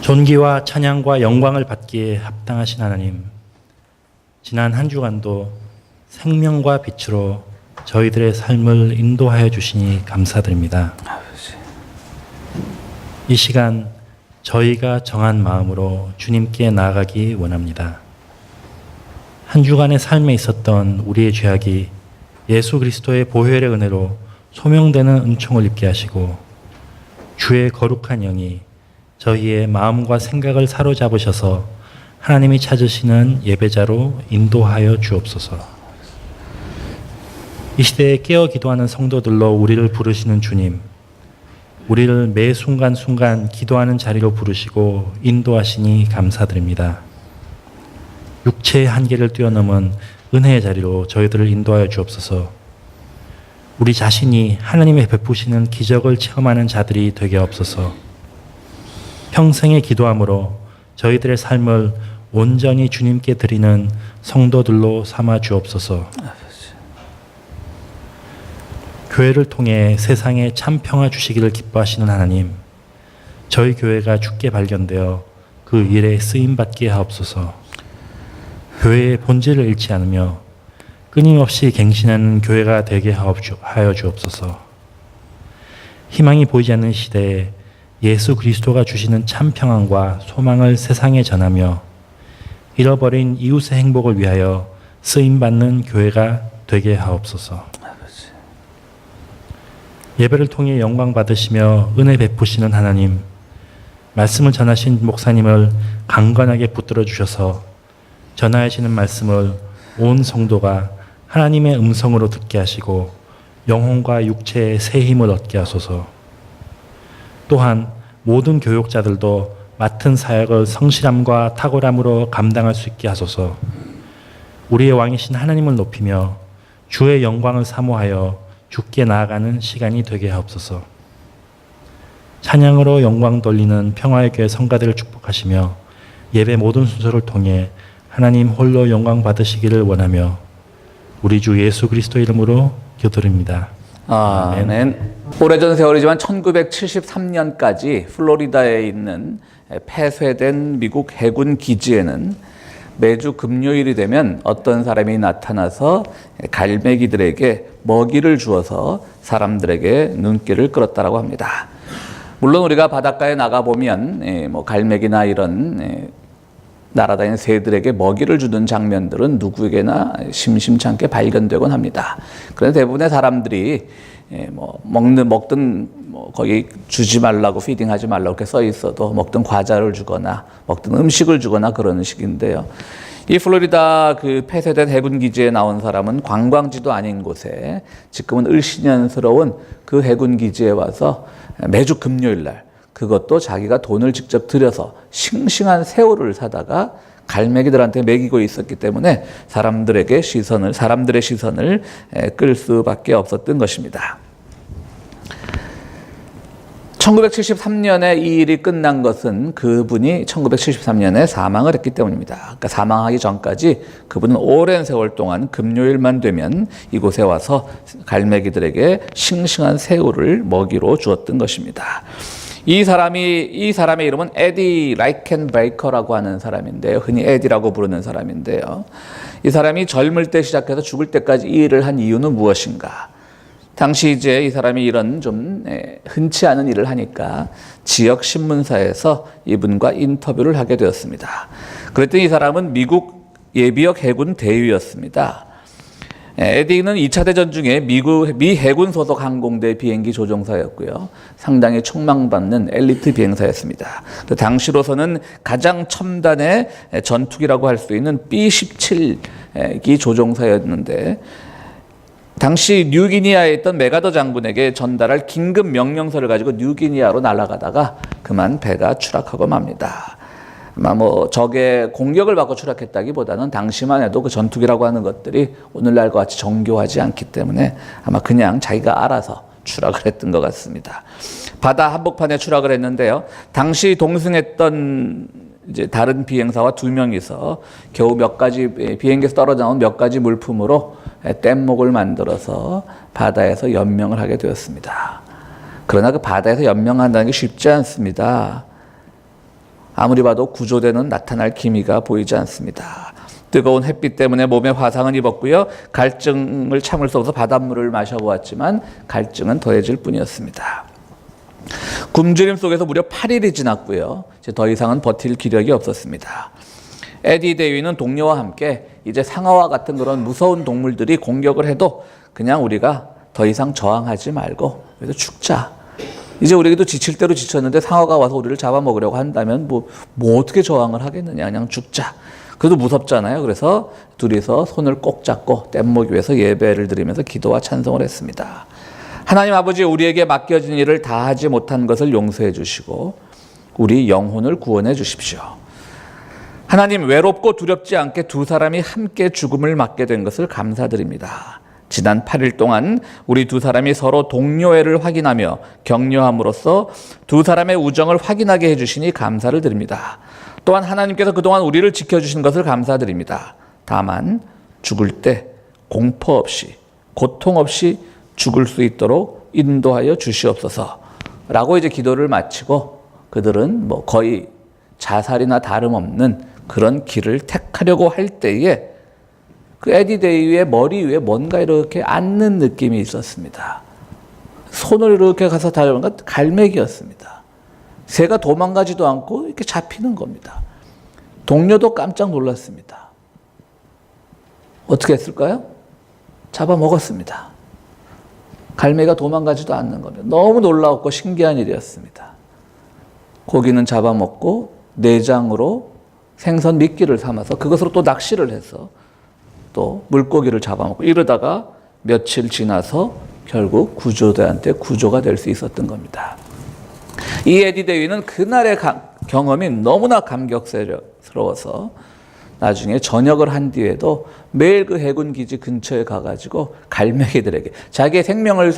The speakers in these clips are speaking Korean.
존귀와 찬양과 영광을 받기에 합당하신 하나님, 지난 한 주간도 생명과 빛으로 저희들의 삶을 인도하여 주시니 감사드립니다. 이 시간 저희가 정한 마음으로 주님께 나아가기 원합니다. 한 주간의 삶에 있었던 우리의 죄악이 예수 그리스도의 보혈의 은혜로 소명되는 은총을 입게 하시고 주의 거룩한 영이 저희의 마음과 생각을 사로잡으셔서 하나님이 찾으시는 예배자로 인도하여 주옵소서. 이 시대에 깨어 기도하는 성도들로 우리를 부르시는 주님, 우리를 매 순간순간 기도하는 자리로 부르시고 인도하시니 감사드립니다. 육체의 한계를 뛰어넘은 은혜의 자리로 저희들을 인도하여 주옵소서. 우리 자신이 하나님의 베푸시는 기적을 체험하는 자들이 되게 하옵소서. 평생의 기도함으로 저희들의 삶을 온전히 주님께 드리는 성도들로 삼아 주옵소서. 교회를 통해 세상에 참 평화 주시기를 기뻐하시는 하나님, 저희 교회가 주께 발견되어 그 일에 쓰임받게 하옵소서. 교회의 본질을 잃지 않으며 끊임없이 갱신하는 교회가 되게 하여 주옵소서. 희망이 보이지 않는 시대에 예수 그리스도가 주시는 참 평안과 소망을 세상에 전하며 잃어버린 이웃의 행복을 위하여 쓰임받는 교회가 되게 하옵소서. 예배를 통해 영광 받으시며 은혜 베푸시는 하나님, 말씀을 전하신 목사님을 강건하게 붙들어 주셔서 전하시는 말씀을 온 성도가 하나님의 음성으로 듣게 하시고 영혼과 육체의 새 힘을 얻게 하소서. 또한 모든 교육자들도 맡은 사역을 성실함과 탁월함으로 감당할 수 있게 하소서. 우리의 왕이신 하나님을 높이며 주의 영광을 사모하여 주께 나아가는 시간이 되게 하옵소서. 찬양으로 영광 돌리는 평화의 교회 성가들을 축복하시며 예배 모든 순서를 통해 하나님 홀로 영광 받으시기를 원하며 우리 주 예수 그리스도 이름으로 기도드립니다. 아멘. 오래전 세월이지만 1973년까지 플로리다에 있는 폐쇄된 미국 해군 기지에는 매주 금요일이 되면 어떤 사람이 나타나서 갈매기들에게 먹이를 주어서 사람들에게 눈길을 끌었다라고 합니다. 물론 우리가 바닷가에 나가보면 갈매기나 이런 날아다니는 새들에게 먹이를 주는 장면들은 누구에게나 심심찮게 발견되곤 합니다. 그런데 대부분의 사람들이 먹든 거기 주지 말라고, 피딩하지 말라고 이렇게 써 있어도 먹든 과자를 주거나 먹든 음식을 주거나 그런 식인데요. 이 플로리다 그 폐쇄된 해군 기지에 나온 사람은 관광지도 아닌 곳에 지금은 을씨년스러운 그 해군 기지에 와서 매주 금요일 날, 그것도 자기가 돈을 직접 들여서 싱싱한 새우를 사다가 갈매기들한테 먹이고 있었기 때문에 사람들의 시선을 끌 수밖에 없었던 것입니다. 1973년에 이 일이 끝난 것은 그분이 1973년에 사망을 했기 때문입니다. 그러니까 사망하기 전까지 그분은 오랜 세월 동안 금요일만 되면 이곳에 와서 갈매기들에게 싱싱한 새우를 먹이로 주었던 것입니다. 이 사람의 이름은 에디 라이켄베이커라고 하는 사람인데요. 흔히 에디라고 부르는 사람인데요. 이 사람이 젊을 때 시작해서 죽을 때까지 이 일을 한 이유는 무엇인가? 당시 이제 이 사람이 이런 좀 흔치 않은 일을 하니까 지역 신문사에서 이분과 인터뷰를 하게 되었습니다. 그랬더니 이 사람은 미국 예비역 해군 대위였습니다. 에디는 2차 대전 중에 미 해군 소속 항공대 비행기 조종사였고요. 상당히 촉망받는 엘리트 비행사였습니다. 당시로서는 가장 첨단의 전투기라고 할 수 있는 B-17기 조종사였는데 당시 뉴기니아에 있던 메가더 장군에게 전달할 긴급 명령서를 가지고 뉴기니아로 날아가다가 그만 배가 추락하고 맙니다. 아마 적의 공격을 받고 추락했다기보다는 당시만 해도 그 전투기라고 하는 것들이 오늘날과 같이 정교하지 않기 때문에 아마 그냥 자기가 알아서 추락을 했던 것 같습니다. 바다 한복판에 추락을 했는데요. 당시 동승했던 이제 다른 비행사와 2명이서 겨우 몇 가지 비행기에서 떨어져 나온 몇 가지 물품으로 뗏목을 만들어서 바다에서 연명을 하게 되었습니다. 그러나 그 바다에서 연명한다는 게 쉽지 않습니다. 아무리 봐도 구조대는 나타날 기미가 보이지 않습니다. 뜨거운 햇빛 때문에 몸에 화상은 입었고요. 갈증을 참을 수 없어서 바닷물을 마셔보았지만 갈증은 더해질 뿐이었습니다. 굶주림 속에서 무려 8일이 지났고요. 이제 더 이상은 버틸 기력이 없었습니다. 에디 대위는 동료와 함께 이제 상어와 같은 그런 무서운 동물들이 공격을 해도 그냥 우리가 더 이상 저항하지 말고 그래도 죽자. 이제 우리에게도 지칠 대로 지쳤는데 상어가 와서 우리를 잡아먹으려고 한다면 뭐 어떻게 저항을 하겠느냐. 그냥 죽자. 그래도 무섭잖아요. 그래서 둘이서 손을 꼭 잡고 뗏목 위에서 예배를 드리면서 기도와 찬송을 했습니다. 하나님 아버지, 우리에게 맡겨진 일을 다 하지 못한 것을 용서해 주시고 우리 영혼을 구원해 주십시오. 하나님, 외롭고 두렵지 않게 두 사람이 함께 죽음을 맞게 된 것을 감사드립니다. 지난 8일 동안 우리 두 사람이 서로 동료애를 확인하며 격려함으로써 두 사람의 우정을 확인하게 해주시니 감사를 드립니다. 또한 하나님께서 그동안 우리를 지켜주신 것을 감사드립니다. 다만 죽을 때 공포 없이 고통 없이 죽을 수 있도록 인도하여 주시옵소서 라고 이제 기도를 마치고 그들은 뭐 거의 자살이나 다름없는 그런 길을 택하려고 할 때에 그 에디 데이의 머리 위에 뭔가 이렇게 앉는 느낌이 있었습니다. 손을 이렇게 가서 닿으니까 갈매기였습니다. 새가 도망가지도 않고 이렇게 잡히는 겁니다. 동료도 깜짝 놀랐습니다. 어떻게 했을까요? 잡아먹었습니다. 갈매기가 도망가지도 않는 겁니다. 너무 놀라웠고 신기한 일이었습니다. 고기는 잡아먹고 내장으로 생선 미끼를 삼아서 그것으로 또 낚시를 해서 또 물고기를 잡아먹고 이러다가 며칠 지나서 결국 구조대한테 구조가 될 수 있었던 겁니다. 이 에디 대위는 그날의 경험이 너무나 감격스러워서 나중에 전역을 한 뒤에도 매일 그 해군 기지 근처에 가가지고 갈매기들에게 자기의 생명을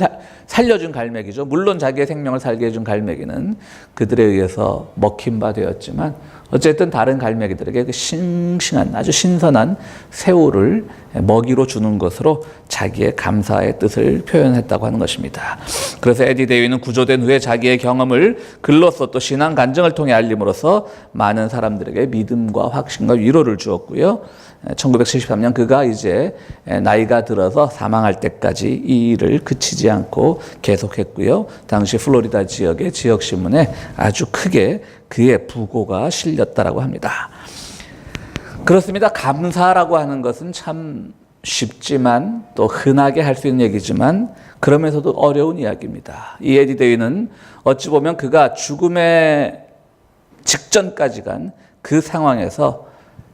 살려준 갈매기죠. 물론 자기의 생명을 살게 해준 갈매기는 그들에 의해서 먹힌 바 되었지만 어쨌든 다른 갈매기들에게 그 싱싱한 아주 신선한 새우를 먹이로 주는 것으로 자기의 감사의 뜻을 표현했다고 하는 것입니다. 그래서 에디 대위는 구조된 후에 자기의 경험을 글로써 또 신앙 간증을 통해 알림으로써 많은 사람들에게 믿음과 확신과 위로를 주었고요. 1973년 그가 이제 나이가 들어서 사망할 때까지 이 일을 그치지 않고 계속했고요. 당시 플로리다 지역의 지역신문에 아주 크게 그의 부고가 실렸다라고 합니다. 그렇습니다. 감사라고 하는 것은 참 쉽지만 또 흔하게 할 수 있는 얘기지만 그러면서도 어려운 이야기입니다. 이 에디 데이는 어찌 보면 그가 죽음의 직전까지 간 그 상황에서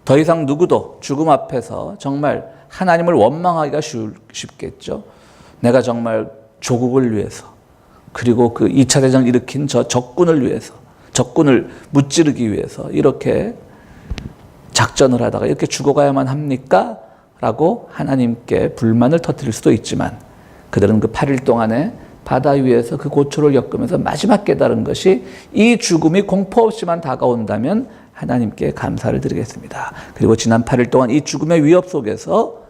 더 이상 누구도 죽음 앞에서 정말 하나님을 원망하기가 쉽겠죠. 내가 정말 조국을 위해서 그리고 그 2차 대전을 일으킨 저 적군을 위해서 적군을 무찌르기 위해서 이렇게 작전을 하다가 이렇게 죽어가야만 합니까? 라고 하나님께 불만을 터뜨릴 수도 있지만 그들은 그 8일 동안에 바다 위에서 그 고초를 겪으면서 마지막 깨달은 것이 이 죽음이 공포 없이만 다가온다면 하나님께 감사를 드리겠습니다. 그리고 지난 8일 동안 이 죽음의 위협 속에서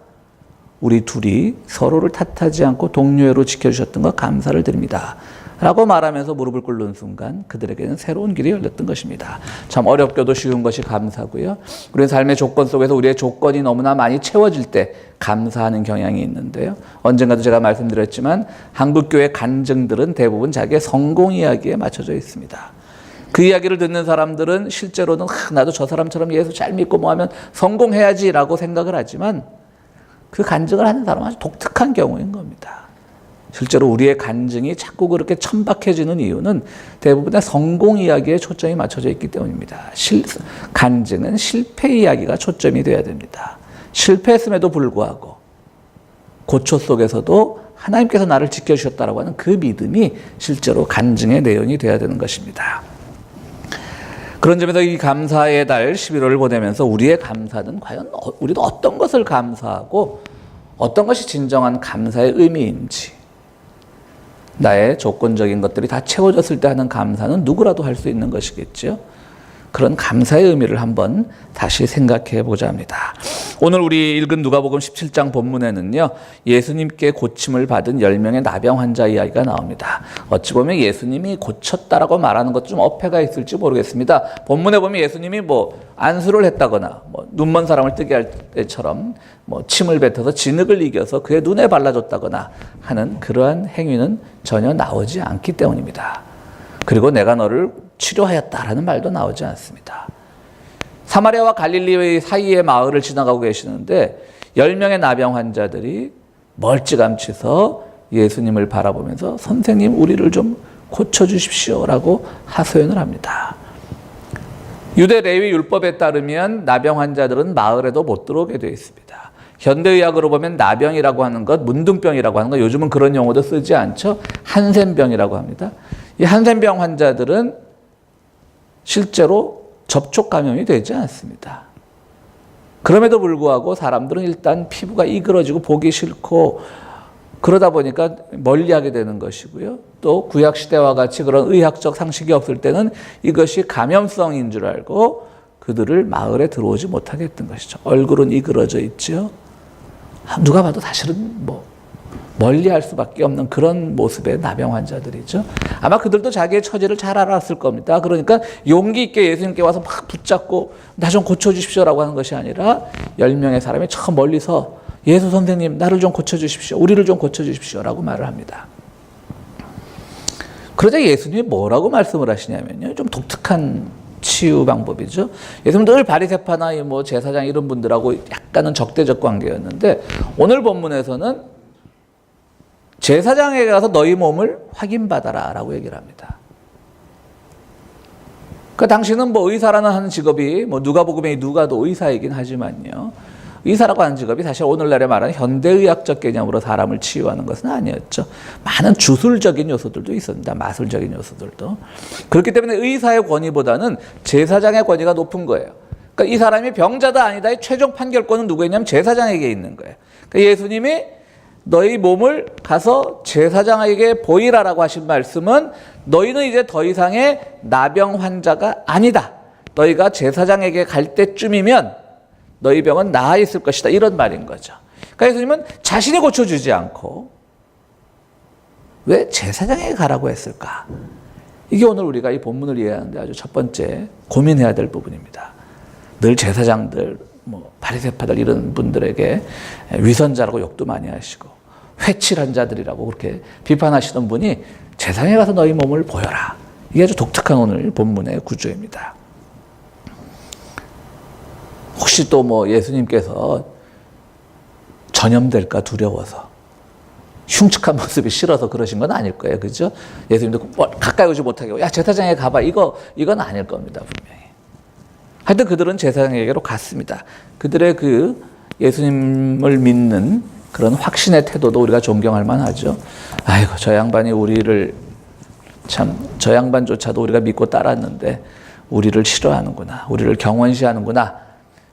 우리 둘이 서로를 탓하지 않고 동료애로 지켜주셨던 것 감사를 드립니다. 라고 말하면서 무릎을 꿇는 순간 그들에게는 새로운 길이 열렸던 것입니다. 참 어렵게도 쉬운 것이 감사고요. 우리는 삶의 조건 속에서 우리의 조건이 너무나 많이 채워질 때 감사하는 경향이 있는데요. 언젠가도 제가 말씀드렸지만 한국교회 간증들은 대부분 자기의 성공 이야기에 맞춰져 있습니다. 그 이야기를 듣는 사람들은 실제로는 나도 저 사람처럼 예수 잘 믿고 뭐 하면 성공해야지라고 생각을 하지만 그 간증을 하는 사람은 아주 독특한 경우인 겁니다. 실제로 우리의 간증이 자꾸 그렇게 천박해지는 이유는 대부분의 성공 이야기에 초점이 맞춰져 있기 때문입니다. 간증은 실패 이야기가 초점이 돼야 됩니다. 실패했음에도 불구하고 고초 속에서도 하나님께서 나를 지켜주셨다라고 하는 그 믿음이 실제로 간증의 내용이 돼야 되는 것입니다. 그런 점에서 이 감사의 달 11월을 보내면서 우리의 감사는 과연 우리도 어떤 것을 감사하고 어떤 것이 진정한 감사의 의미인지 나의 조건적인 것들이 다 채워졌을 때 하는 감사는 누구라도 할 수 있는 것이겠죠. 그런 감사의 의미를 한번 다시 생각해 보자 합니다. 오늘 우리 읽은 누가복음 17장 본문에는요, 예수님께 고침을 받은 10명의 나병 환자 이야기가 나옵니다. 어찌 보면 예수님이 고쳤다라고 말하는 것 좀 어폐가 있을지 모르겠습니다. 본문에 보면 예수님이 안수를 했다거나 눈먼 사람을 뜨게 할 때처럼 침을 뱉어서 진흙을 이겨서 그의 눈에 발라줬다거나 하는 그러한 행위는 전혀 나오지 않기 때문입니다. 그리고 내가 너를 치료하였다라는 말도 나오지 않습니다. 사마리아와 갈릴리 사이의 마을을 지나가고 계시는데 10명의 나병 환자들이 멀찌감치서 예수님을 바라보면서 선생님 우리를 좀 고쳐주십시오라고 하소연을 합니다. 유대 레위 율법에 따르면 나병 환자들은 마을에도 못 들어오게 되어 있습니다. 현대의학으로 보면 나병이라고 하는 것, 문둥병이라고 하는 것, 요즘은 그런 용어도 쓰지 않죠. 한센병이라고 합니다. 이 한센병 환자들은 실제로 접촉 감염이 되지 않습니다. 그럼에도 불구하고 사람들은 일단 피부가 이그러지고 보기 싫고 그러다 보니까 멀리하게 되는 것이고요. 또 구약시대와 같이 그런 의학적 상식이 없을 때는 이것이 감염성인 줄 알고 그들을 마을에 들어오지 못하게 했던 것이죠. 얼굴은 이그러져 있죠. 누가 봐도 사실은 멀리할 수밖에 없는 그런 모습의 나병 환자들이죠. 아마 그들도 자기의 처지를 잘 알았을 겁니다. 그러니까 용기 있게 예수님께 와서 막 붙잡고 나 좀 고쳐주십시오라고 하는 것이 아니라 10명의 사람이 저 멀리서 예수 선생님 나를 좀 고쳐주십시오. 우리를 좀 고쳐주십시오라고 말을 합니다. 그러자 예수님이 뭐라고 말씀을 하시냐면요. 좀 독특한 치유 방법이죠. 예수님 늘 바리새파나 제사장 이런 분들하고 약간은 적대적 관계였는데 오늘 본문에서는 제사장에게 가서 너희 몸을 확인받아라 라고 얘기를 합니다. 당신은 의사라는 하는 직업이 누가복음의 누가도 의사이긴 하지만요. 의사라고 하는 직업이 사실 오늘날에 말하는 현대의학적 개념으로 사람을 치유하는 것은 아니었죠. 많은 주술적인 요소들도 있었습니다. 마술적인 요소들도. 그렇기 때문에 의사의 권위보다는 제사장의 권위가 높은 거예요. 이 사람이 병자다 아니다의 최종 판결권은 누구에 있냐면 제사장에게 있는 거예요. 예수님이 너희 몸을 가서 제사장에게 보이라라고 하신 말씀은 너희는 이제 더 이상의 나병 환자가 아니다. 너희가 제사장에게 갈 때쯤이면 너희 병은 나아 있을 것이다. 이런 말인 거죠. 그러니까 예수님은 자신이 고쳐주지 않고 왜 제사장에게 가라고 했을까? 이게 오늘 우리가 이 본문을 이해하는데 아주 첫 번째 고민해야 될 부분입니다. 늘 제사장들, 바리새파들 이런 분들에게 위선자라고 욕도 많이 하시고 회칠한 자들이라고 그렇게 비판하시던 분이 제사장에 가서 너희 몸을 보여라. 이게 아주 독특한 오늘 본문의 구조입니다. 혹시 또 예수님께서 전염될까 두려워서 흉측한 모습이 싫어서 그러신 건 아닐 거예요. 그죠? 예수님도 가까이 오지 못하게 야 제사장에 가봐. 이건 아닐 겁니다. 분명히. 하여튼 그들은 제사장에게로 갔습니다. 그들의 예수님을 믿는 그런 확신의 태도도 우리가 존경할 만하죠. 아이고 저 양반이 저 양반조차도 우리가 믿고 따랐는데 우리를 싫어하는구나. 우리를 경원시하는구나.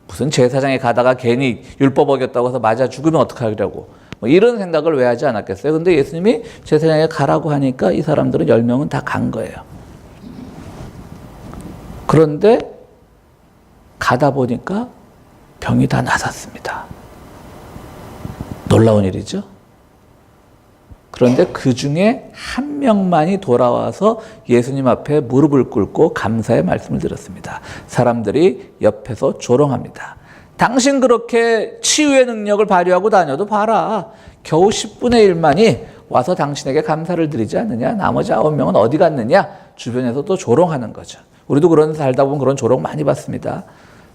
무슨 제사장에 가다가 괜히 율법 어겼다고 해서 맞아 죽으면 어떡하려고. 이런 생각을 왜 하지 않았겠어요? 근데 예수님이 제사장에 가라고 하니까 이 사람들은 10명은 다 간 거예요. 그런데 가다 보니까 병이 다 나았습니다. 놀라운 일이죠. 그런데 그 중에 한 명만이 돌아와서 예수님 앞에 무릎을 꿇고 감사의 말씀을 드렸습니다. 사람들이 옆에서 조롱합니다. 당신 그렇게 치유의 능력을 발휘하고 다녀도 봐라. 겨우 10분의 1만이 와서 당신에게 감사를 드리지 않느냐. 나머지 9명은 어디 갔느냐. 주변에서 또 조롱하는 거죠. 우리도 그런 살다 보면 그런 조롱 많이 받습니다.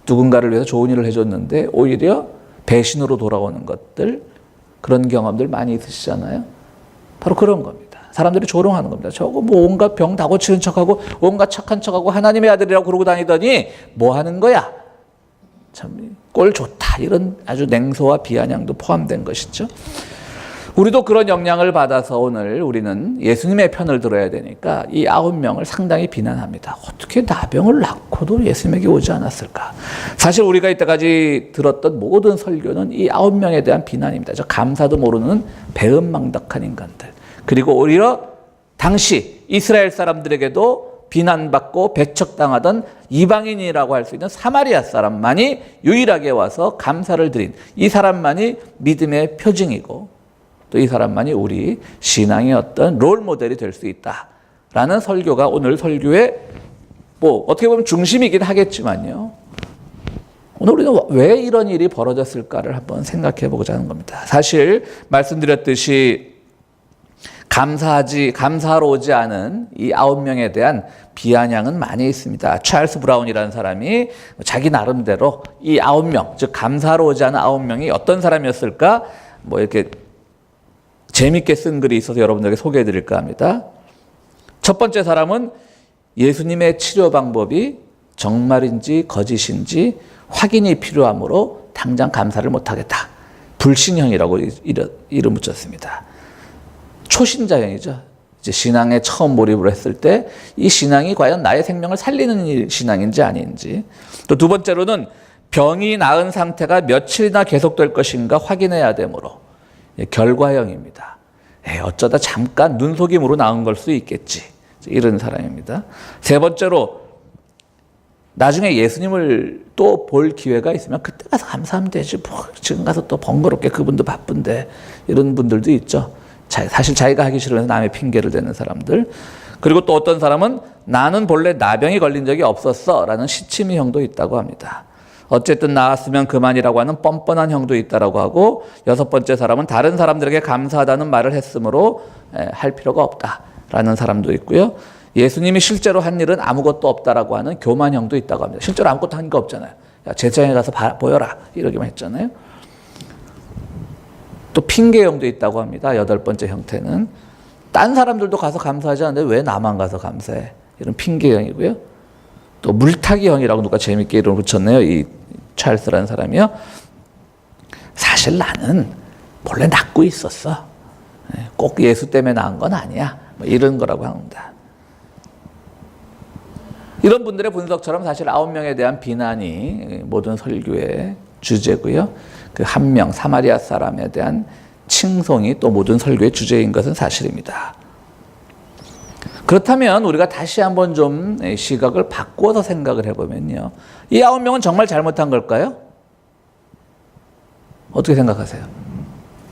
누군가를 위해서 좋은 일을 해줬는데 오히려 배신으로 돌아오는 것들, 그런 경험들 많이 있으시잖아요. 바로 그런 겁니다. 사람들이 조롱하는 겁니다. 저거 온갖 병 다 고치는 척하고 온갖 착한 척하고 하나님의 아들이라고 그러고 다니더니 뭐 하는 거야? 참 꼴 좋다. 이런 아주 냉소와 비아냥도 포함된 것이죠. 우리도 그런 영향을 받아서 오늘 우리는 예수님의 편을 들어야 되니까 이 9명을 상당히 비난합니다. 어떻게 나병을 낳고도 예수님에게 오지 않았을까? 사실 우리가 이때까지 들었던 모든 설교는 이 9명에 대한 비난입니다. 저 감사도 모르는 배은망덕한 인간들. 그리고 오히려 당시 이스라엘 사람들에게도 비난받고 배척당하던 이방인이라고 할 수 있는 사마리아 사람만이 유일하게 와서 감사를 드린 이 사람만이 믿음의 표징이고 또 이 사람만이 우리 신앙의 어떤 롤 모델이 될 수 있다라는 설교가 오늘 설교의 뭐 어떻게 보면 중심이긴 하겠지만요. 오늘 우리는 왜 이런 일이 벌어졌을까를 한번 생각해 보고자 하는 겁니다. 사실 말씀드렸듯이 감사하러 오지 않은 이 9명에 대한 비아냥은 많이 있습니다. 찰스 브라운이라는 사람이 자기 나름대로 이 9명, 즉 감사하러 오지 않은 9명이 어떤 사람이었을까? 뭐 이렇게 재밌게 쓴 글이 있어서 여러분들에게 소개해 드릴까 합니다. 첫 번째 사람은 예수님의 치료 방법이 정말인지 거짓인지 확인이 필요하므로 당장 감사를 못하겠다. 불신형이라고 이름 붙였습니다. 초신자형이죠. 이제 신앙에 처음 몰입을 했을 때 이 신앙이 과연 나의 생명을 살리는 신앙인지 아닌지. 또 두 번째로는 병이 나은 상태가 며칠이나 계속될 것인가 확인해야 되므로 결과형입니다. 어쩌다 잠깐 눈속임으로 나은 걸 수 있겠지. 이런 사람입니다. 세 번째로 나중에 예수님을 또 볼 기회가 있으면 그때 가서 감사하면 되지. 뭐 지금 가서 또 번거롭게 그분도 바쁜데 이런 분들도 있죠. 사실 자기가 하기 싫어서 남의 핑계를 대는 사람들. 그리고 또 어떤 사람은 나는 본래 나병이 걸린 적이 없었어 라는 시치미 형도 있다고 합니다. 어쨌든 나았으면 그만이라고 하는 뻔뻔한 형도 있다라고 하고 여섯 번째 사람은 다른 사람들에게 감사하다는 말을 했으므로 할 필요가 없다라는 사람도 있고요. 예수님이 실제로 한 일은 아무것도 없다라고 하는 교만형도 있다고 합니다. 실제로 아무것도 한 게 없잖아요. 야, 제자에 가서 보여라 이러기만 했잖아요. 또 핑계형도 있다고 합니다. 여덟 번째 형태는 딴 사람들도 가서 감사하지 않는데 왜 나만 가서 감사해? 이런 핑계형이고요. 또 물타기형이라고 누가 재밌게 이름을 붙였네요. 이 찰스라는 사람이요. 사실 나는 원래 낫고 있었어. 꼭 예수 때문에 나은 건 아니야. 뭐 이런 거라고 합니다. 이런 분들의 분석처럼 사실 9명에 대한 비난이 모든 설교의 주제고요. 그 한 명 사마리아 사람에 대한 칭송이 또 모든 설교의 주제인 것은 사실입니다. 그렇다면 우리가 다시 한번 좀 시각을 바꾸어서 생각을 해보면요. 이 9명은 정말 잘못한 걸까요? 어떻게 생각하세요?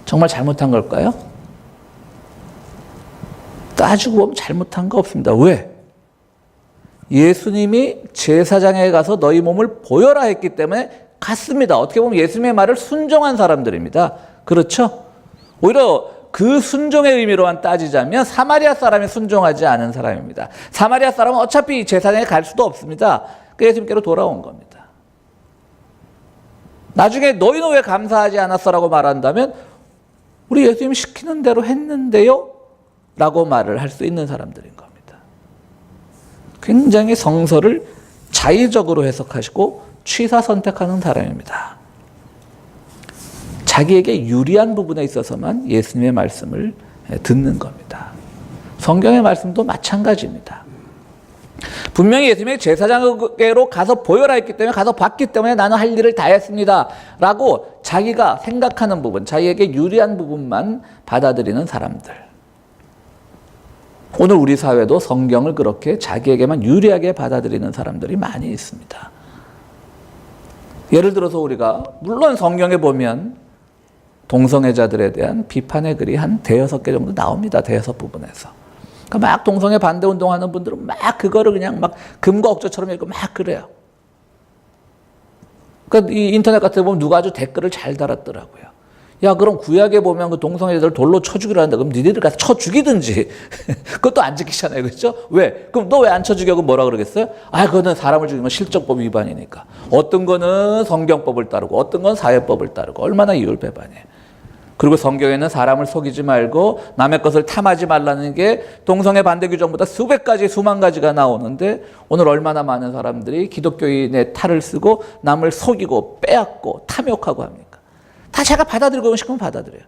정말 잘못한 걸까요? 따지고 보면 잘못한 거 없습니다. 왜? 예수님이 제사장에 가서 너희 몸을 보여라 했기 때문에 갔습니다. 어떻게 보면 예수님의 말을 순종한 사람들입니다. 그렇죠? 오히려 그 순종의 의미로만 따지자면 사마리아 사람이 순종하지 않은 사람입니다. 사마리아 사람은 어차피 제사장에 갈 수도 없습니다. 그 예수님께로 돌아온 겁니다. 나중에 너희는 왜 감사하지 않았어라고 말한다면 우리 예수님이 시키는 대로 했는데요? 라고 말을 할 수 있는 사람들인 겁니다. 굉장히 성서를 자의적으로 해석하시고 취사 선택하는 사람입니다. 자기에게 유리한 부분에 있어서만 예수님의 말씀을 듣는 겁니다. 성경의 말씀도 마찬가지입니다. 분명히 예수님이 제사장에게로 가서 보여라 했기 때문에 가서 봤기 때문에 나는 할 일을 다 했습니다 라고 자기가 생각하는 부분, 자기에게 유리한 부분만 받아들이는 사람들. 오늘 우리 사회도 성경을 그렇게 자기에게만 유리하게 받아들이는 사람들이 많이 있습니다. 예를 들어서 우리가 물론 성경에 보면 동성애자들에 대한 비판의 글이 한 5-6개 정도 나옵니다. 5 부분에서. 그러니까 막 동성애 반대 운동하는 분들은 막 그거를 그냥 막 금과 억조처럼 읽고 막 그래요. 그러니까 이 인터넷 같은 데 보면 누가 아주 댓글을 잘 달았더라고요. 야, 그럼 구약에 보면 그 동성애자들 돌로 쳐 죽이려 한다. 그럼 니네들 가서 쳐 죽이든지. 그것도 안 지키잖아요. 그렇죠? 왜? 그럼 너 왜 안 쳐 죽여? 그럼 뭐라 그러겠어요? 아, 그거는 사람을 죽이면 실정법 위반이니까. 어떤 거는 성경법을 따르고 어떤 건 사회법을 따르고 얼마나 이율배반이에요. 그리고 성경에는 사람을 속이지 말고 남의 것을 탐하지 말라는 게 동성애 반대 규정보다 수백 가지, 수만 가지가 나오는데 오늘 얼마나 많은 사람들이 기독교인의 탈을 쓰고 남을 속이고 빼앗고 탐욕하고 합니까? 다 제가 받아들이고 싶으면 받아들여요.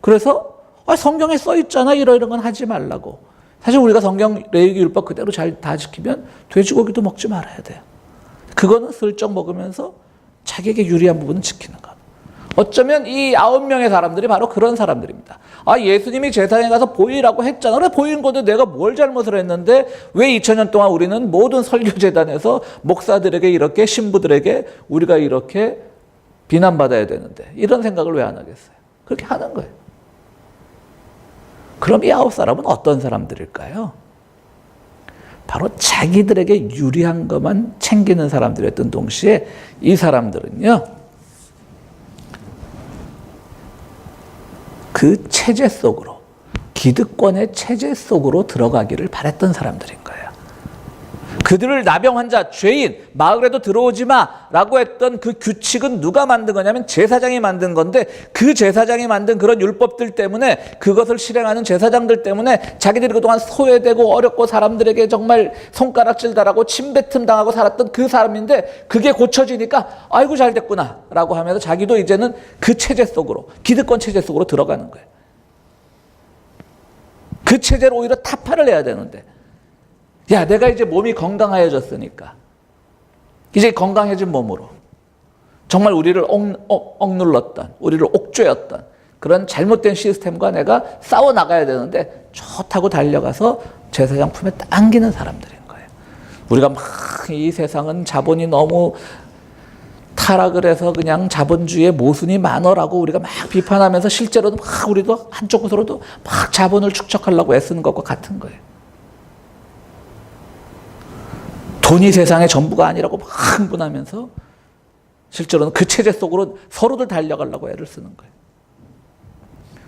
그래서 성경에 써 있잖아. 이런 건 하지 말라고. 사실 우리가 성경 레위기 율법 그대로 잘 다 지키면 돼지고기도 먹지 말아야 돼요. 그거는 슬쩍 먹으면서 자기에게 유리한 부분은 지키는 것. 어쩌면 이 9명의 사람들이 바로 그런 사람들입니다. 아, 예수님이 제사장에 가서 보이라고 했잖아. 그래, 보이는 건데 내가 뭘 잘못을 했는데 왜 2000년 동안 우리는 모든 설교재단에서 목사들에게 이렇게, 신부들에게 우리가 이렇게 비난받아야 되는데 이런 생각을 왜 안 하겠어요? 그렇게 하는 거예요. 그럼 이 9사람은 어떤 사람들일까요? 바로 자기들에게 유리한 것만 챙기는 사람들이었던 동시에 이 사람들은요, 그 체제 속으로, 기득권의 체제 속으로 들어가기를 바랬던 사람들인 거예요. 그들을 나병 환자, 죄인, 마을에도 들어오지 마라고 했던 그 규칙은 누가 만든 거냐면 제사장이 만든 건데, 그 제사장이 만든 그런 율법들 때문에, 그것을 실행하는 제사장들 때문에 자기들이 그동안 소외되고 어렵고 사람들에게 정말 손가락질 당하고 침뱉음 당하고 살았던 그 사람인데, 그게 고쳐지니까 아이고 잘 됐구나 라고 하면서 자기도 이제는 그 체제 속으로, 기득권 체제 속으로 들어가는 거예요. 그 체제로 오히려 타파를 해야 되는데, 야, 내가 이제 몸이 건강해졌으니까, 이제 건강해진 몸으로 정말 우리를 억눌렀던, 우리를 옥죄었던 그런 잘못된 시스템과 내가 싸워나가야 되는데, 좋다고 달려가서 제사장 품에 당기는 사람들인 거예요. 우리가 막 이 세상은 자본이 너무 타락을 해서 그냥 자본주의의 모순이 많어라고 우리가 막 비판하면서, 실제로도 막 우리도 한쪽으로도 막 자본을 축적하려고 애쓰는 것과 같은 거예요. 돈이 세상의 전부가 아니라고 막 흥분하면서 실제로는 그 체제 속으로 서로들 달려가려고 애를 쓰는 거예요.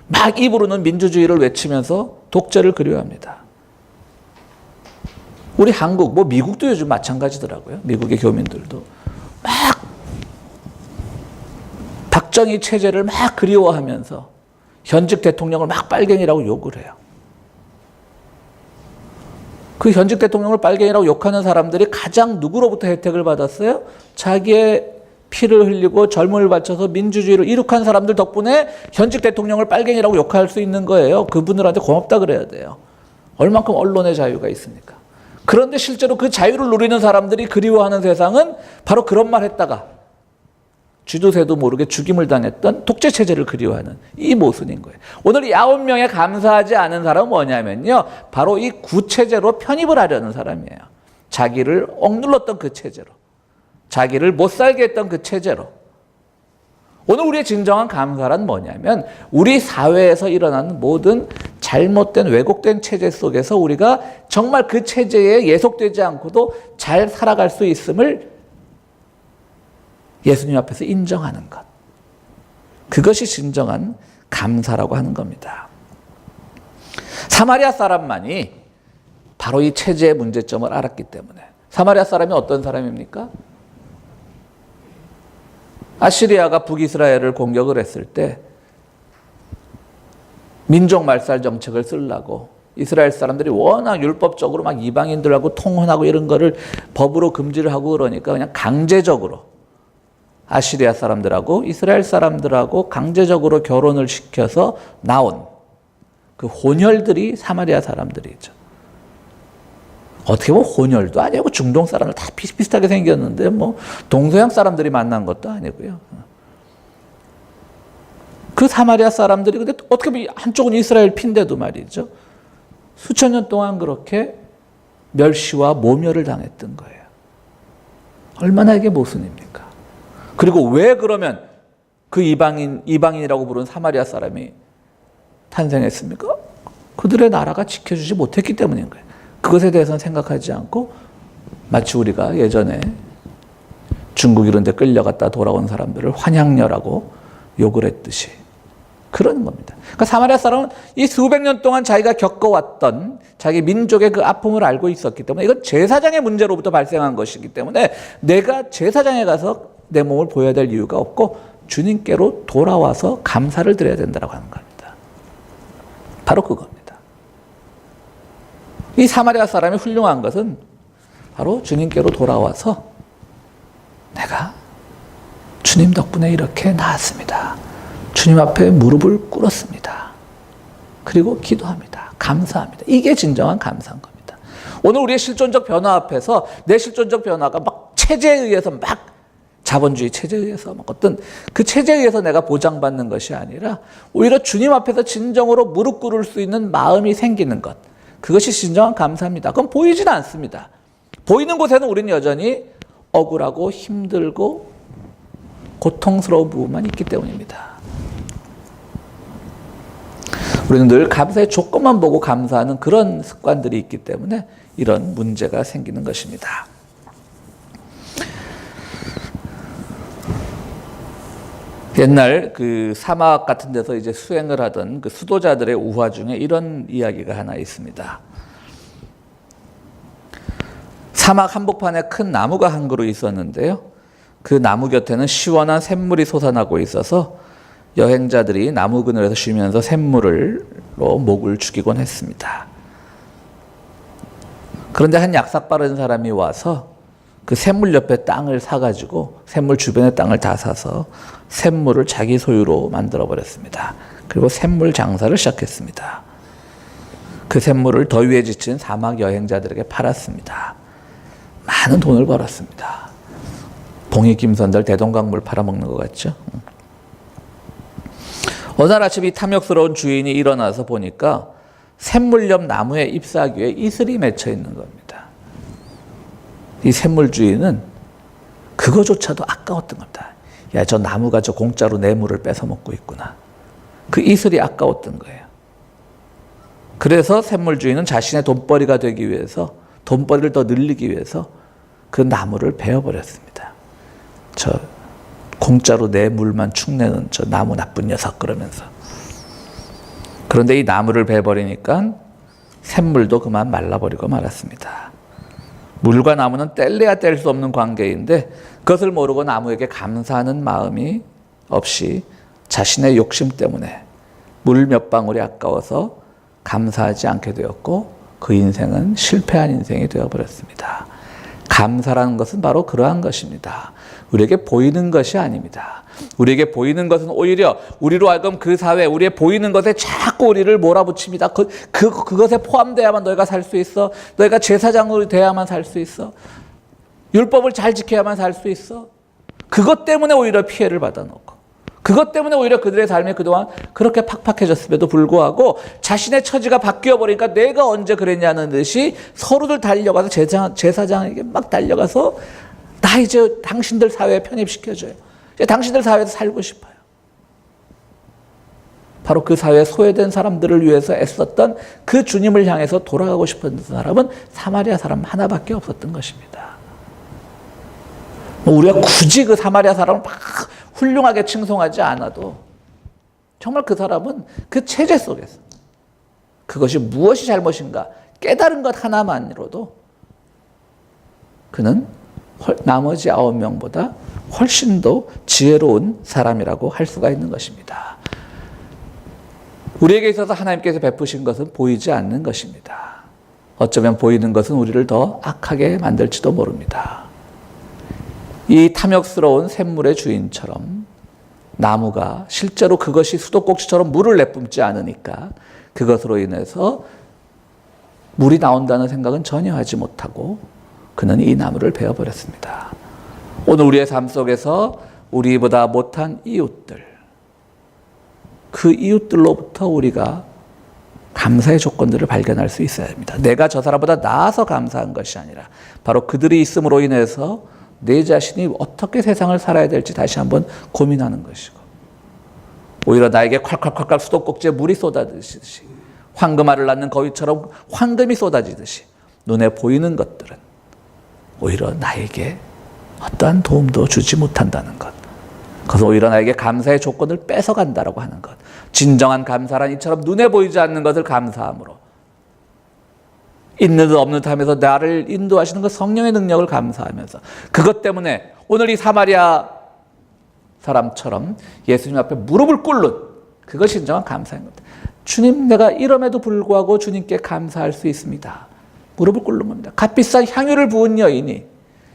막 입으로는 민주주의를 외치면서 독재를 그리워합니다. 우리 한국, 뭐 미국도 요즘 마찬가지더라고요. 미국의 교민들도 막 박정희 체제를 막 그리워하면서 현직 대통령을 막 빨갱이라고 욕을 해요. 그 현직 대통령을 빨갱이라고 욕하는 사람들이 가장 누구로부터 혜택을 받았어요? 자기의 피를 흘리고 젊음을 바쳐서 민주주의를 이룩한 사람들 덕분에 현직 대통령을 빨갱이라고 욕할 수 있는 거예요. 그분들한테 고맙다 그래야 돼요. 얼만큼 언론의 자유가 있습니까? 그런데 실제로 그 자유를 누리는 사람들이 그리워하는 세상은 바로 그런 말 했다가 쥐도 새도 모르게 죽임을 당했던 독재체제를 그리워하는 이 모순인 거예요. 오늘 이 9명에 감사하지 않은 사람은 뭐냐면요, 바로 이 구체제로 편입을 하려는 사람이에요. 자기를 억눌렀던 그 체제로, 자기를 못 살게 했던 그 체제로. 오늘 우리의 진정한 감사란 뭐냐면, 우리 사회에서 일어나는 모든 잘못된 왜곡된 체제 속에서 우리가 정말 그 체제에 예속되지 않고도 잘 살아갈 수 있음을 예수님 앞에서 인정하는 것. 그것이 진정한 감사라고 하는 겁니다. 사마리아 사람만이 바로 이 체제의 문제점을 알았기 때문에. 사마리아 사람이 어떤 사람입니까? 아시리아가 북이스라엘을 공격을 했을 때 민족 말살 정책을 쓰려고 이스라엘 사람들이 워낙 율법적으로 막 이방인들하고 통혼하고 이런 거를 법으로 금지를 하고 그러니까 그냥 강제적으로 아시리아 사람들하고 이스라엘 사람들하고 강제적으로 결혼을 시켜서 나온 그 혼혈들이 사마리아 사람들이죠. 어떻게 보면 혼혈도 아니고 중동 사람들 다 비슷비슷하게 생겼는데 뭐 동서양 사람들이 만난 것도 아니고요. 그 사마리아 사람들이 근데 어떻게 보면 한쪽은 이스라엘 핀데도 말이죠. 수천 년 동안 그렇게 멸시와 모멸을 당했던 거예요. 얼마나 이게 모순입니까? 그리고 왜 그러면 그 이방인이라고 부르는 사마리아 사람이 탄생했습니까? 그들의 나라가 지켜주지 못했기 때문인 거예요. 그것에 대해서는 생각하지 않고 마치 우리가 예전에 중국 이런 데 끌려갔다 돌아온 사람들을 환향녀라고 욕을 했듯이 그러는 겁니다. 그러니까 사마리아 사람은 이 수백 년 동안 자기가 겪어왔던 자기 민족의 그 아픔을 알고 있었기 때문에 이건 제사장의 문제로부터 발생한 것이기 때문에 내가 제사장에 가서 내 몸을 보여야 될 이유가 없고 주님께로 돌아와서 감사를 드려야 된다고 하는 겁니다. 바로 그겁니다. 이 사마리아 사람이 훌륭한 것은 바로 주님께로 돌아와서 내가 주님 덕분에 이렇게 나았습니다. 주님 앞에 무릎을 꿇었습니다. 그리고 기도합니다. 감사합니다. 이게 진정한 감사인 겁니다. 오늘 우리의 실존적 변화 앞에서 내 실존적 변화가 막 체제에 의해서 막 자본주의 체제에 의해서 어떤 그 체제에 의해서 내가 보장받는 것이 아니라 오히려 주님 앞에서 진정으로 무릎 꿇을 수 있는 마음이 생기는 것. 그것이 진정한 감사입니다. 그건 보이진 않습니다. 보이는 곳에는 우리는 여전히 억울하고 힘들고 고통스러운 부분만 있기 때문입니다. 우리는 늘 감사의 조건만 보고 감사하는 그런 습관들이 있기 때문에 이런 문제가 생기는 것입니다. 옛날 그 사막 같은 데서 이제 수행을 하던 그 수도자들의 우화 중에 이런 이야기가 하나 있습니다. 사막 한복판에 큰 나무가 한 그루 있었는데요. 그 나무 곁에는 시원한 샘물이 솟아나고 있어서 여행자들이 나무 그늘에서 쉬면서 샘물로 목을 죽이곤 했습니다. 그런데 한 약삭 빠른 사람이 와서 그 샘물 옆에 땅을 사가지고 샘물 주변의 땅을 다 사서 샘물을 자기 소유로 만들어 버렸습니다. 그리고 샘물 장사를 시작했습니다. 그 샘물을 더위에 지친 사막 여행자들에게 팔았습니다. 많은 돈을 벌었습니다. 봉이 김선달 대동강물 팔아먹는 것 같죠? 어느 날 아침 이 탐욕스러운 주인이 일어나서 보니까 샘물 옆 나무에 잎사귀에 이슬이 맺혀 있는 겁니다. 이 샘물 주인은 그거조차도 아까웠던 겁니다. 야, 저 나무가 저 공짜로 내 물을 뺏어 먹고 있구나. 그 이슬이 아까웠던 거예요. 그래서 샘물 주인은 자신의 돈벌이가 되기 위해서, 돈벌이를 더 늘리기 위해서 그 나무를 베어버렸습니다. 저 공짜로 내 물만 축내는 저 나무 나쁜 녀석 그러면서. 그런데 이 나무를 베버리니까 샘물도 그만 말라버리고 말았습니다. 물과 나무는 뗄래야 뗄 수 없는 관계인데 그것을 모르고 나무에게 감사하는 마음이 없이 자신의 욕심 때문에 물 몇 방울이 아까워서 감사하지 않게 되었고 그 인생은 실패한 인생이 되어버렸습니다. 감사라는 것은 바로 그러한 것입니다. 우리에게 보이는 것이 아닙니다. 우리에게 보이는 것은 오히려 우리로 하여금 그 사회, 우리의 보이는 것에 자꾸 우리를 몰아붙입니다. 그것에 포함되어야만 너희가 살 수 있어. 너희가 제사장으로 돼야만 살 수 있어. 율법을 잘 지켜야만 살 수 있어. 그것 때문에 오히려 피해를 받아놓고 그것 때문에 오히려 그들의 삶이 그동안 그렇게 팍팍해졌음에도 불구하고 자신의 처지가 바뀌어버리니까 내가 언제 그랬냐는 듯이 서로들 달려가서 제사장에게 막 달려가서 나 이제 당신들 사회에 편입시켜줘요. 이제 당신들 사회에서 살고 싶어요. 바로 그 사회에 소외된 사람들을 위해서 애썼던 그 주님을 향해서 돌아가고 싶은 사람은 사마리아 사람 하나밖에 없었던 것입니다. 우리가 굳이 그 사마리아 사람을 막 훌륭하게 칭송하지 않아도 정말 그 사람은 그 체제 속에서 그것이 무엇이 잘못인가 깨달은 것 하나만으로도 그는 나머지 9명보다 훨씬 더 지혜로운 사람이라고 할 수가 있는 것입니다. 우리에게 있어서 하나님께서 베푸신 것은 보이지 않는 것입니다. 어쩌면 보이는 것은 우리를 더 악하게 만들지도 모릅니다. 이 탐욕스러운 샘물의 주인처럼 나무가 실제로 그것이 수도꼭지처럼 물을 내뿜지 않으니까 그것으로 인해서 물이 나온다는 생각은 전혀 하지 못하고 그는 이 나무를 베어버렸습니다. 오늘 우리의 삶 속에서 우리보다 못한 이웃들, 그 이웃들로부터 우리가 감사의 조건들을 발견할 수 있어야 합니다. 내가 저 사람보다 나아서 감사한 것이 아니라 바로 그들이 있음으로 인해서 내 자신이 어떻게 세상을 살아야 될지 다시 한번 고민하는 것이고 오히려 나에게 콸콸콸콸 수도꼭지에 물이 쏟아지듯이 황금알을 낳는 거위처럼 황금이 쏟아지듯이 눈에 보이는 것들은 오히려 나에게 어떠한 도움도 주지 못한다는 것. 그래서 오히려 나에게 감사의 조건을 뺏어간다라고 하는 것. 진정한 감사란 이처럼 눈에 보이지 않는 것을 감사함으로 있는 듯 없는 듯 하면서 나를 인도하시는 그 성령의 능력을 감사하면서 그것 때문에 오늘 이 사마리아 사람처럼 예수님 앞에 무릎을 꿇는 그것이 진정한 감사인 겁니다. 주님, 내가 이럼에도 불구하고 주님께 감사할 수 있습니다. 무릎을 꿇는 겁니다. 값비싼 향유를 부은 여인이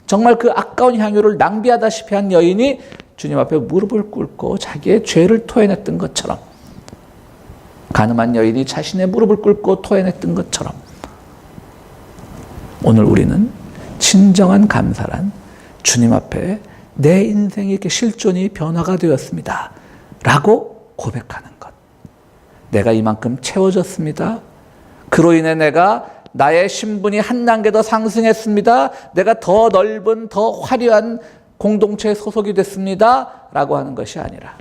정말 그 아까운 향유를 낭비하다시피 한 여인이 주님 앞에 무릎을 꿇고 자기의 죄를 토해냈던 것처럼 가늠한 여인이 자신의 무릎을 꿇고 토해냈던 것처럼 오늘 우리는 진정한 감사란 주님 앞에 내 인생이 이렇게 실존이 변화가 되었습니다. 라고 고백하는 것. 내가 이만큼 채워졌습니다. 그로 인해 내가 나의 신분이 한 단계 더 상승했습니다. 내가 더 넓은, 더 화려한 공동체에 소속이 됐습니다. 라고 하는 것이 아니라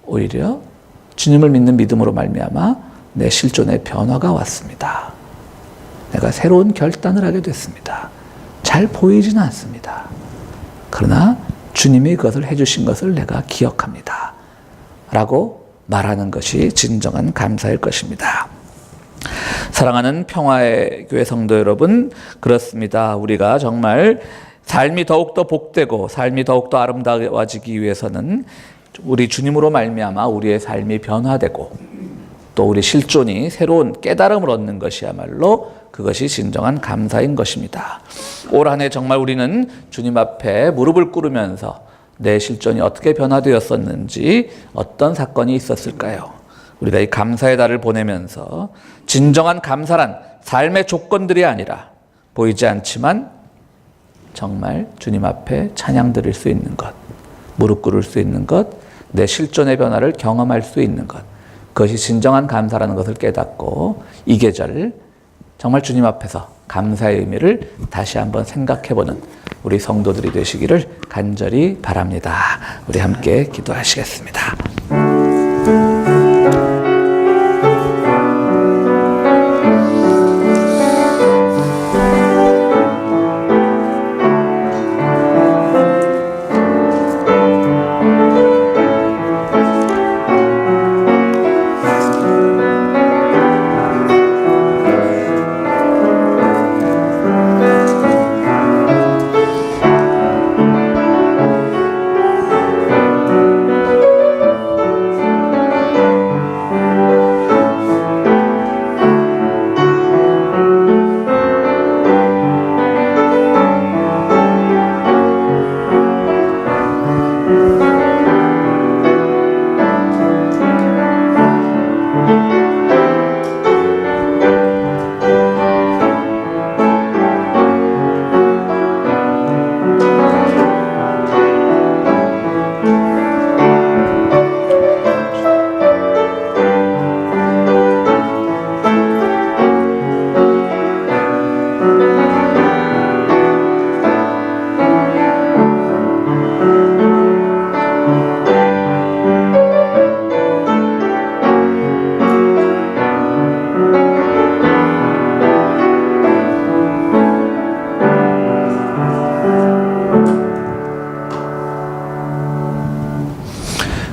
오히려 주님을 믿는 믿음으로 말미암아 내 실존의 변화가 왔습니다. 내가 새로운 결단을 하게 됐습니다. 잘 보이지는 않습니다. 그러나 주님이 그것을 해주신 것을 내가 기억합니다. 라고 말하는 것이 진정한 감사일 것입니다. 사랑하는 평화의 교회 성도 여러분, 그렇습니다. 우리가 정말 삶이 더욱더 복되고 삶이 더욱더 아름다워지기 위해서는 우리 주님으로 말미암아 우리의 삶이 변화되고 또 우리 실존이 새로운 깨달음을 얻는 것이야말로 그것이 진정한 감사인 것입니다. 올 한 해 정말 우리는 주님 앞에 무릎을 꿇으면서 내 실존이 어떻게 변화되었었는지 어떤 사건이 있었을까요? 우리가 이 감사의 달을 보내면서 진정한 감사란 삶의 조건들이 아니라 보이지 않지만 정말 주님 앞에 찬양 드릴 수 있는 것, 무릎 꿇을 수 있는 것, 내 실존의 변화를 경험할 수 있는 것, 그것이 진정한 감사라는 것을 깨닫고 이 계절 정말 주님 앞에서 감사의 의미를 다시 한번 생각해보는 우리 성도들이 되시기를 간절히 바랍니다. 우리 함께 기도하시겠습니다.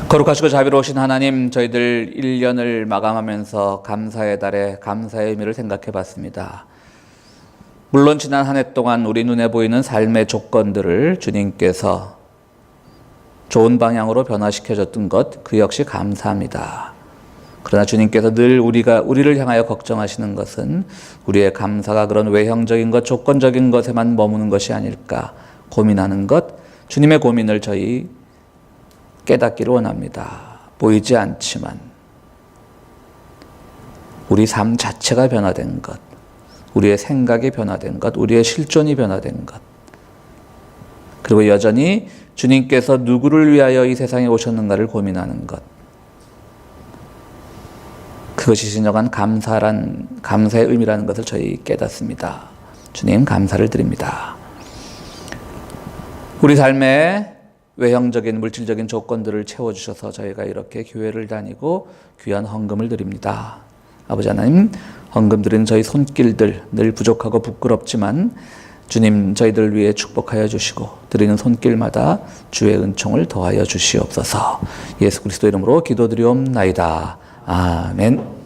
거룩하시고 자비로우신 하나님, 저희들 1년을 마감하면서 감사의 달에 감사의 의미를 생각해 봤습니다. 물론 지난 한 해 동안 우리 눈에 보이는 삶의 조건들을 주님께서 좋은 방향으로 변화시켜줬던 것, 그 역시 감사합니다. 그러나 주님께서 늘 우리를 향하여 걱정하시는 것은 우리의 감사가 그런 외형적인 것, 조건적인 것에만 머무는 것이 아닐까 고민하는 것, 주님의 고민을 저희 깨닫기를 원합니다. 보이지 않지만 우리 삶 자체가 변화된 것, 우리의 생각이 변화된 것, 우리의 실존이 변화된 것, 그리고 여전히 주님께서 누구를 위하여 이 세상에 오셨는가를 고민하는 것, 그것이 진정한 감사의 의미라는 것을 저희 깨닫습니다. 주님, 감사를 드립니다. 우리 삶에 외형적인 물질적인 조건들을 채워주셔서 저희가 이렇게 교회를 다니고 귀한 헌금을 드립니다. 아버지 하나님, 헌금 드리는 저희 손길들 늘 부족하고 부끄럽지만 주님 저희들 위해 축복하여 주시고 드리는 손길마다 주의 은총을 더하여 주시옵소서. 예수 그리스도 이름으로 기도드리옵나이다. 아멘.